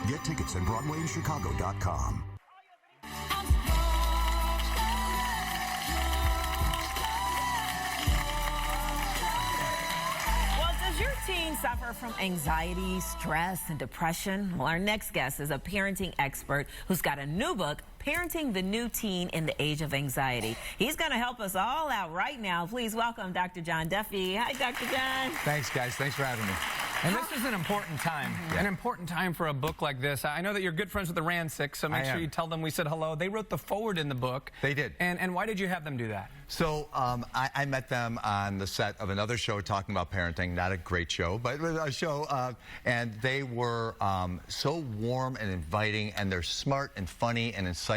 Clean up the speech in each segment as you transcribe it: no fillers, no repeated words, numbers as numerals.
Get tickets at BroadwayInChicago.com. Does your teen suffer from anxiety, stress, and depression? Well, our next guest is a parenting expert who's got a new book, Parenting the New Teen in the Age of Anxiety. He's going to help us all out right now. Please welcome Dr. John Duffy. Hi, Dr. John. Thanks, guys. Thanks for having me. And this is an important time, an important time for a book like this. I know that you're good friends with the Rancics, so make sure you tell them we said hello. They wrote the foreword in the book. They did. And why did you have them do that? So I met them on the set of another show talking about parenting, not a great show, but a show, and they were so warm and inviting, and they're smart and funny and insightful.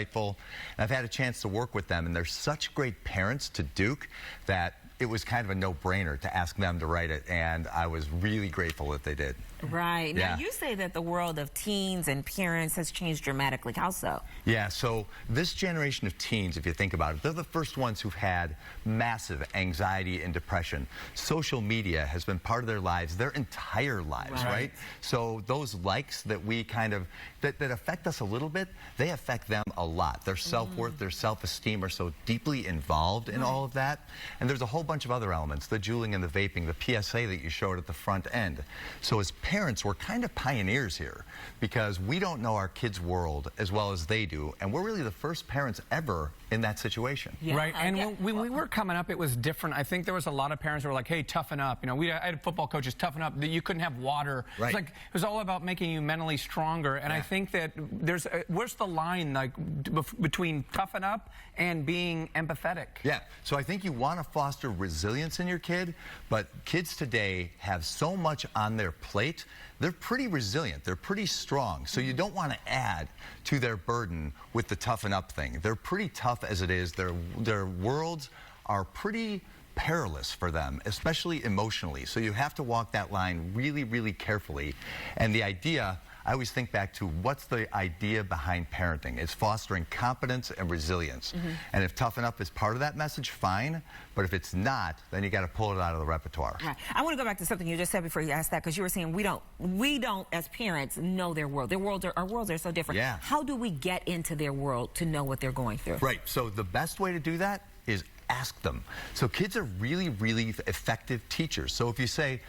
And I've had a chance to work with them, and they're such great parents to Duke that it was kind of a no-brainer to ask them to write it, and I was really grateful that they did. Right. Yeah. Now, you say that the world of teens and parents has changed dramatically. How so? Yeah, so this generation of teens, if you think about it, they're the first ones who've had massive anxiety and depression. Social media has been part of their lives, their entire lives, right? So those likes that we kind of, that affect us a little bit, they affect them a lot. Their self-worth, their self-esteem are so deeply involved in all of that. And there's a whole bunch of other elements, the juuling and the vaping, the PSA that you showed at the front end. So as parents, we're kind of pioneers here because we don't know our kids' world as well as they do, and we're really the first parents ever in that situation. Yeah. Right, and when we were coming up, it was different. I think there was a lot of parents who were like, hey, toughen up. You know, I had football coaches, toughen up. You couldn't have water. Right. It was all about making you mentally stronger, and I think that where's the line like between toughen up and being empathetic? Yeah, so I think you want to foster resilience in your kid, but kids today have so much on their plate. They're pretty resilient. They're pretty strong. So you don't want to add to their burden with the toughen up thing. They're pretty tough as it is. Their worlds are pretty perilous for them, especially emotionally. So you have to walk that line really, really carefully. And the idea, I always think back to what's the idea behind parenting. It's fostering competence and resilience. And if toughen up is part of that message, fine. But if it's not, then you got to pull it out of the repertoire. Right. I want to go back to something you just said before you asked that, because you were saying we don't as parents know their world. Our worlds are so different. Yeah. How do we get into their world to know what they're going through? Right. So the best way to do that is ask them. So kids are really, really effective teachers. So if you say,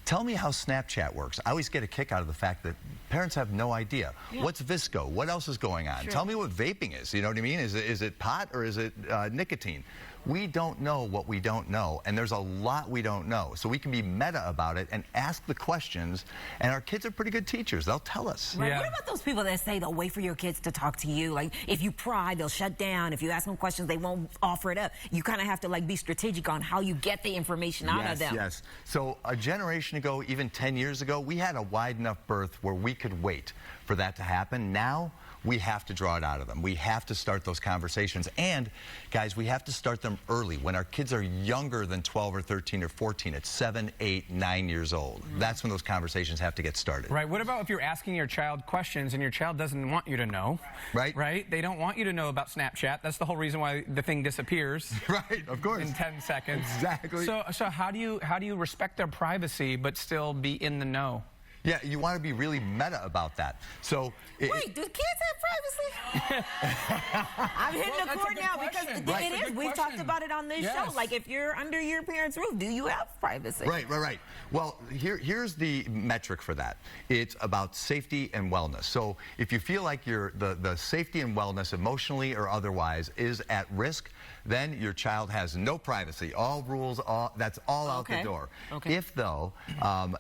tell me how Snapchat works, I always get a kick out of the fact that parents have no idea. What's Visco? What else is going on? Tell me what vaping is. You know what I mean? Is it pot or is it nicotine? We don't know what we don't know, and there's a lot we don't know. So we can be meta about it and ask the questions, and our kids are pretty good teachers. They'll tell us. Right. What about those people that say they'll wait for your kids to talk to you? Like, if you pry, they'll shut down. If you ask them questions, they won't offer it up. You kind of have to, like, be strategic on how you get the information out of them. Yes. So a generation ago, even 10 years ago, we had a wide enough berth where we could wait for that to happen. Now, we have to draw it out of them. We have to start those conversations. And, guys, we have to start them early. When our kids are younger than 12 or 13 or 14, at 7, 8, 9 years old. That's when those conversations have to get started. Right. What about if you're asking your child questions and your child doesn't want you to know? Right. Right? They don't want you to know about Snapchat. That's the whole reason why the thing disappears. Right, of course. In 10 seconds. Exactly. So how do you respect their privacy but still be in the know? Yeah, you want to be really meta about that. So wait, do kids have privacy? I'm hitting the chord now because it is. We've talked about it on this show. Like, if you're under your parents' roof, do you have privacy? Right. Well, here's the metric for that. It's about safety and wellness. So if you feel like the safety and wellness, emotionally or otherwise, is at risk, then your child has no privacy. All rules, that's all out the door. If, though,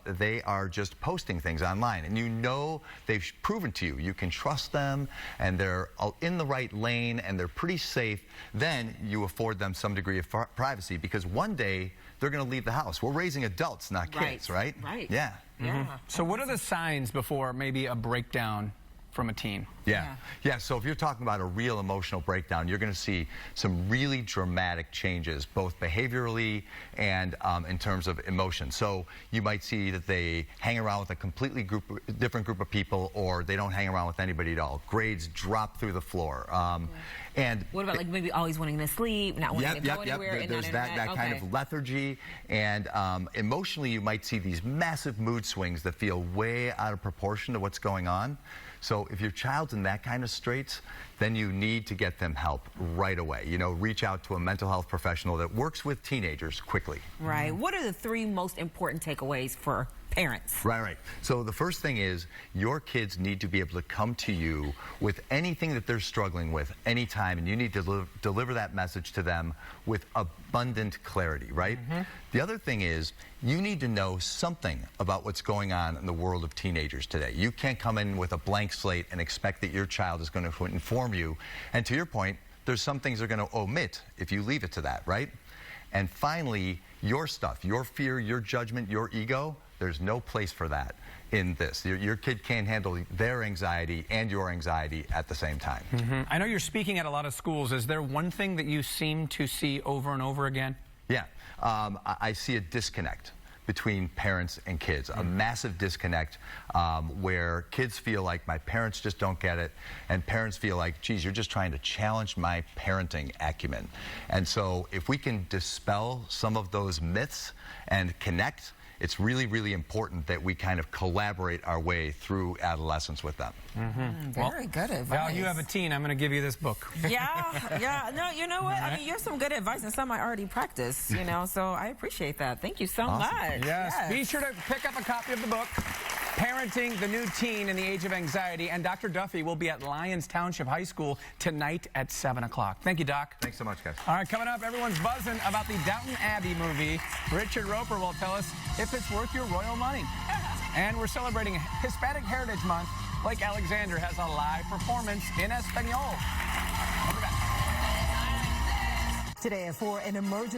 they are just posting things online, and you know they've proven to you, you can trust them, and they're in the right lane, and they're pretty safe, then you afford them some degree of privacy, because one day they're going to leave the house. We're raising adults, not kids, right? Right. Yeah. So what are the signs before maybe a breakdown from a teen? Yeah, so if you're talking about a real emotional breakdown, you're going to see some really dramatic changes, both behaviorally and in terms of emotion. So you might see that they hang around with a completely different group of people, or they don't hang around with anybody at all. Grades drop through the floor. And what about, like, maybe always wanting to sleep, not wanting to go anywhere? There's that kind of lethargy. And emotionally, you might see these massive mood swings that feel way out of proportion to what's going on. So if your child's in that kind of straits, then you need to get them help right away. You know, reach out to a mental health professional that works with teenagers quickly. Right. What are the 3 most important takeaways for parents? Right. So the first thing is your kids need to be able to come to you with anything that they're struggling with anytime, and you need to deliver that message to them with abundant clarity, right? The other thing is you need to know something about what's going on in the world of teenagers today. You can't come in with a blank slate and expect that your child is going to inform you. And to your point, there's some things they're going to omit if you leave it to that, right? And finally, your stuff, your fear, your judgment, your ego, there's no place for that in this. Your kid can't handle their anxiety and your anxiety at the same time. I know you're speaking at a lot of schools. Is there one thing that you seem to see over and over again? Yeah, I see a disconnect between parents and kids, a massive disconnect where kids feel like my parents just don't get it, and parents feel like, geez, you're just trying to challenge my parenting acumen. And so if we can dispel some of those myths and connect, it's really, really important that we kind of collaborate our way through adolescence with them. Very good advice. Val, you have a teen. I'm going to give you this book. Yeah. No, you know what? I mean, you're some good advice, and some I already practice, you know, so I appreciate that. Thank you so much. Yes. Be sure to pick up a copy of the book, Parenting the New Teen in the Age of Anxiety, and Dr. Duffy will be at Lyons Township High School tonight at 7 o'clock. Thank you, Doc. Thanks so much, guys. All right, coming up, everyone's buzzing about the Downton Abbey movie. Richard Roper will tell us if it's worth your royal money. And we're celebrating Hispanic Heritage Month. Blake Alexander has a live performance in Espanol. Today, for an emergency.